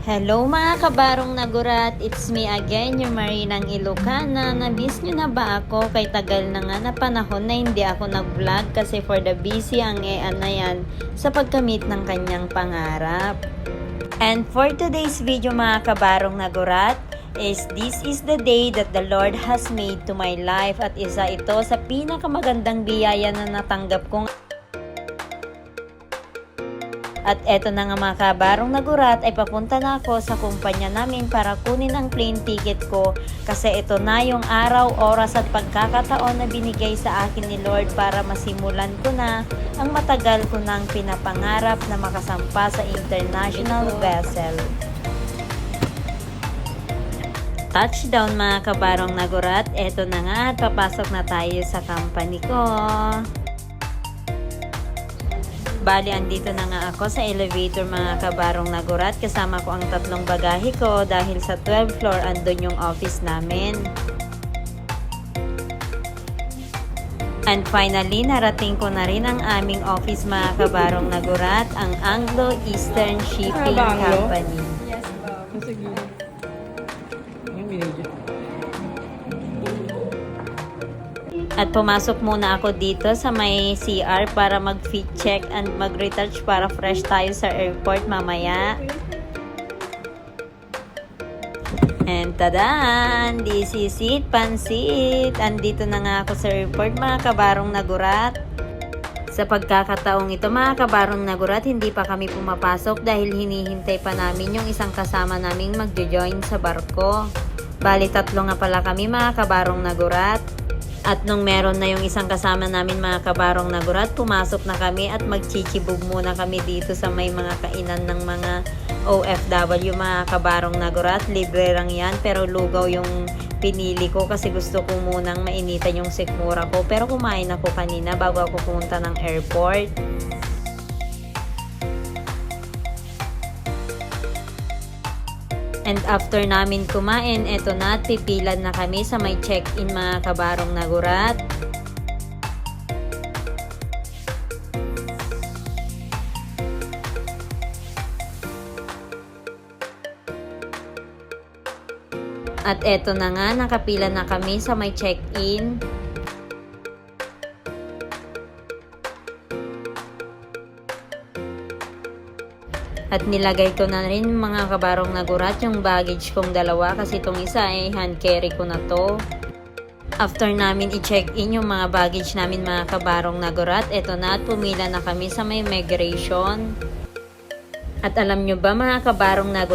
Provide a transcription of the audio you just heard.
Hello mga kabarong nagurat, it's me again, yung Marinang Ilocana. Nabis nyo na ba ako? Kay tagal na nga na panahon na hindi ako nag-vlog kasi for the busy ang na yan sa pagkamit ng kanyang pangarap. And for today's video mga kabarong nagurat, this is the day that the Lord has made to my life at isa ito sa pinakamagandang biyaya na natanggap kong. At eto na nga mga kabarong nagurat ay papunta na ako sa kumpanya namin para kunin ang plane ticket ko kasi ito na yung araw, oras at pagkakataon na binigay sa akin ni Lord para masimulan ko na ang matagal ko nang pinapangarap na makasampa sa international vessel. Touchdown mga kabarong nagurat, eto na nga at papasok na tayo sa company ko. Bali, andito na nga ako sa elevator mga kabarong nagurat. Kasama ko ang tatlong bagahe ko dahil sa 12th floor andun yung office namin. And finally, narating ko na rin ang aming office mga kabarong nagurat, ang Anglo-Eastern Shipping Company. Yes, Bob. Sige. Yung video. At pumasok muna ako dito sa may CR para mag-fit check and mag-retouch para fresh tayo sa airport mamaya. And tadaan! This is it, pansit! Andito na nga ako sa airport mga kabarong nagurat. Sa pagkakataong ito mga kabarong nagurat, hindi pa kami pumapasok dahil hinihintay pa namin yung isang kasama naming magjo-join sa barko. Bali, tatlo nga pala kami mga kabarong nagurat. At nung meron na yung isang kasama namin mga kabarong nagurat, pumasok na kami at magchichibog muna kami dito sa may mga kainan ng mga OFW mga kabarong nagurat. Libre lang yan pero lugaw yung pinili ko kasi gusto ko munang mainitan yung sikmura ko. Pero kumain ako kanina bago ako pumunta ng airport. And after namin kumain, eto na at pipilan na kami sa may check-in mga kabarong nagurat. At eto na nga, nakapila na kami sa may check-in. At nilagay ko na rin mga kabarong nagurat yung baggage kong dalawa kasi itong isa ay hand carry ko na to. After namin i-check-in yung mga baggage namin mga kabarong nagurat, eto na at pumila na kami sa may migration. At alam nyo ba mga kabarong nagurat,